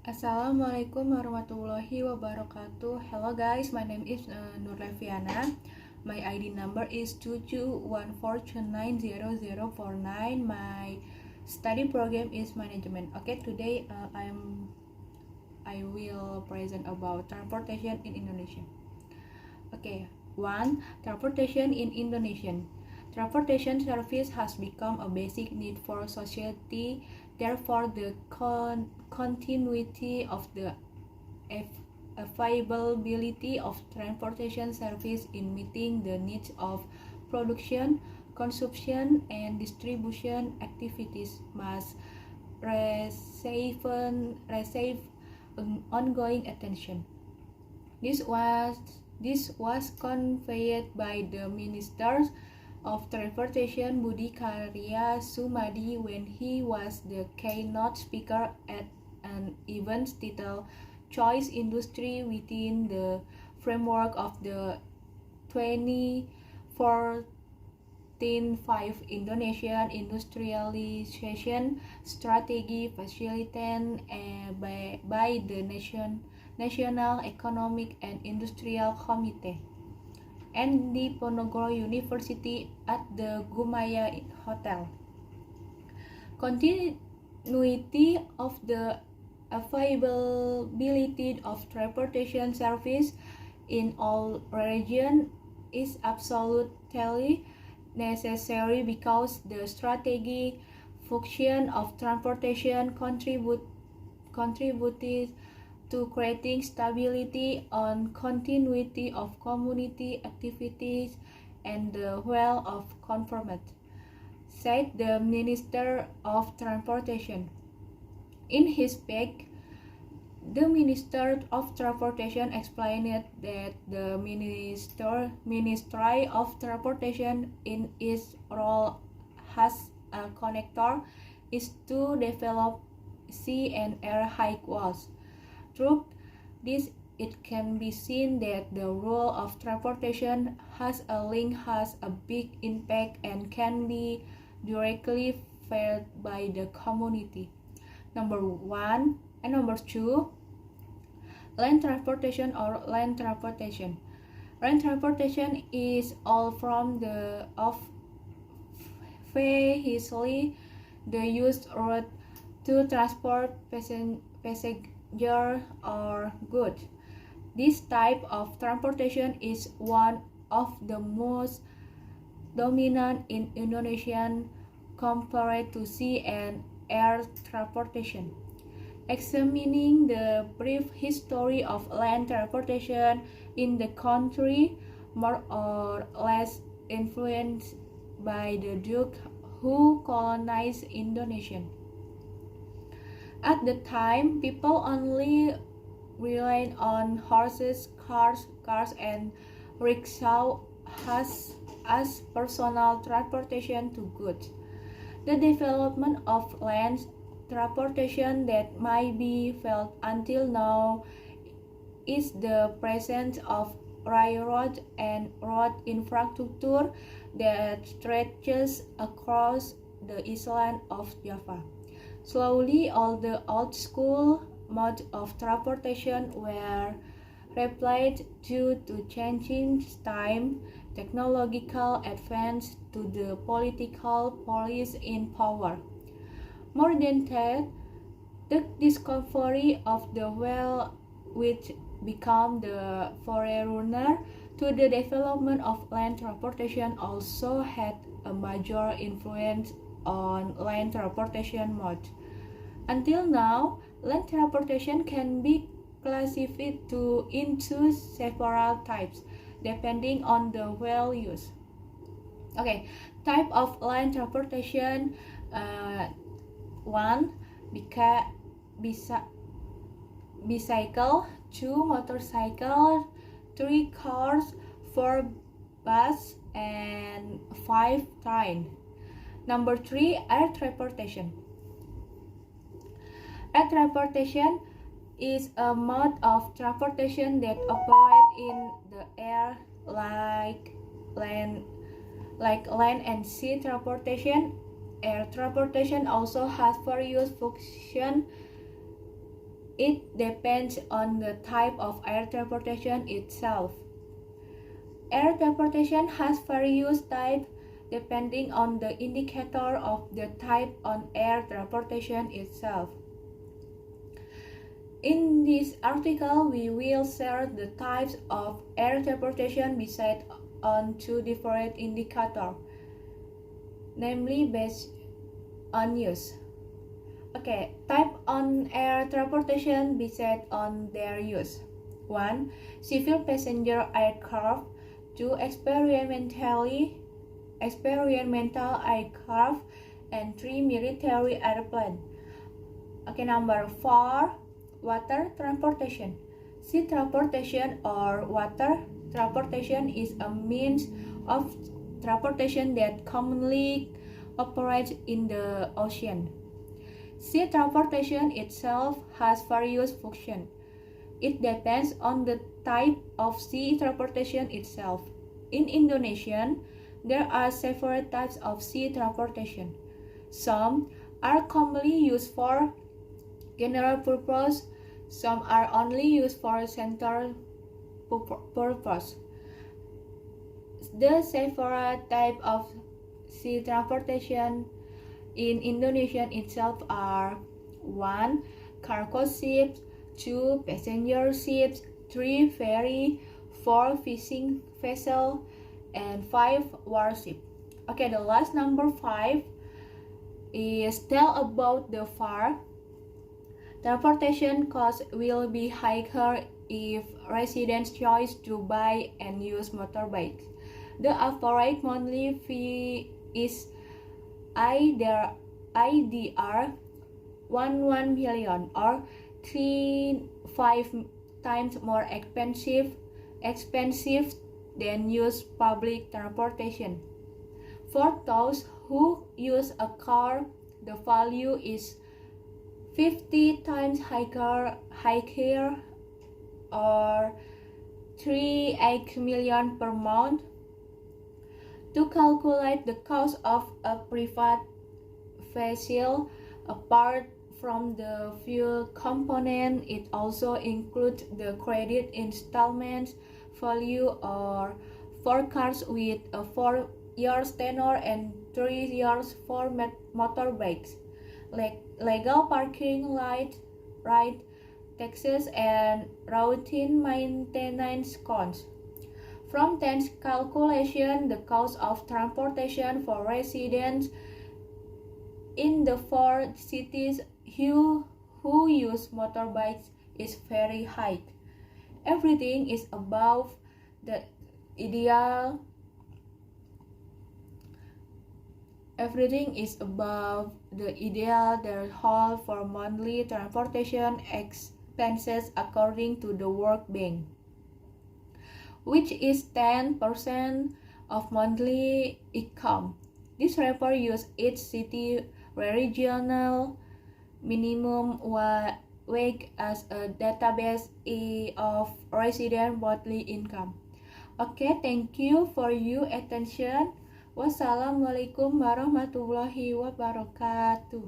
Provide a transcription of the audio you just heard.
Assalamualaikum warahmatullahi wabarakatuh. Hello guys, my name is Nurleviana. My ID number is 2214290049. My study program is management. Okay, today I will present about transportation in Indonesia. Okay, 1. Transportation in Indonesia. Transportation service has become a basic need for society. Therefore, the continuity of the availability of transportation service in meeting the needs of production, consumption, and distribution activities must receive ongoing attention. This was conveyed by the Minister of Transportation Budi Karya Sumadi when he was the keynote speaker at an event titled Choice Industry within the framework of the 2014-5 Indonesian Industrialization Strategy facilitated by the National Economic and Industrial Committee and the Ponorogo University at the Gumaya Hotel. Continuity of the availability of transportation service in all regions is absolutely necessary because the strategic function of transportation contributed to creating stability and continuity of community activities and the well of conformity, said the Minister of Transportation. In his speech, the Minister of Transportation explained that the Ministry of Transportation in its role as a connector is to develop sea and air highways. Through this, it can be seen that the role of transportation has a big impact and can be directly felt by the community. Number 1 and number 2, land transportation or land transportation. Land transportation is all from the vehicle, the used route to transport passenger or goods. This type of transportation is one of the most dominant in Indonesia compared to sea and air transportation. Examining the brief history of land transportation in the country, more or less influenced by the Dutch who colonized Indonesia. At the time, people only relied on horses, cars, and rickshaws as personal transportation to goods. The development of land transportation that might be felt until now is the presence of railroad and road infrastructure that stretches across the island of Java. Slowly, all the old school modes of transportation were replaced due to changing time, technological advance to the political police in power. More than that, the discovery of the whale, which became the forerunner to the development of land transportation, also had a major influence on land transportation mode. Until now, land transportation can be classified into several types, depending on the well use. Okay, type of land transportation. 1. Bicycle. 2. Motorcycle. 3. Cars. 4. Bus. And 5. Train. Number 3. Air transportation. Air transportation is a mode of transportation that operates in the air like land and sea transportation. Air transportation also has various functions It depends on the type of air transportation itself. Air transportation has various types depending on the indicator of the type on air transportation itself. In this article, we will share the types of air transportation based on two different indicators, namely based on use. Okay, type on air transportation based on their use. 1. Civil passenger aircraft. 2. Experimental aircraft. And 3. Military airplane. Okay, number 4. Water transportation. Sea transportation or water transportation is a means of transportation that commonly operates in the ocean. Sea transportation itself has various functions. It depends on the type of sea transportation itself. In Indonesia, there are several types of sea transportation. Some are commonly used for general purpose, some are only used for central purpose. The several types of sea transportation in Indonesia itself are 1. Cargo ships, 2. Passenger ships, 3. Ferry, 4. Fishing vessel, and 5. Warship. Okay, the last number 5 is tell about the fare. Transportation costs will be higher if residents choose to buy and use motorbikes. The average monthly fee is IDR 11 million or 3-5 times more expensive than use public transportation. For those who use a car, the value is 50 times higher or 3.8 million per month. To calculate the cost of a private vehicle, apart from the fuel component, it also includes the credit installments value or for cars with a 4 years tenure and 3 years for motorbikes. Legal parking right, taxes, and routine maintenance costs. From this calculation, the cost of transportation for residents in the 4 cities who use motorbikes is very high. Everything is above the ideal. Threshold for monthly transportation expenses according to the World Bank, which is 10% of monthly income. This report uses each city regional minimum wage as a database of resident monthly income. Okay, thank you for your attention. Wassalamualaikum warahmatullahi wabarakatuh.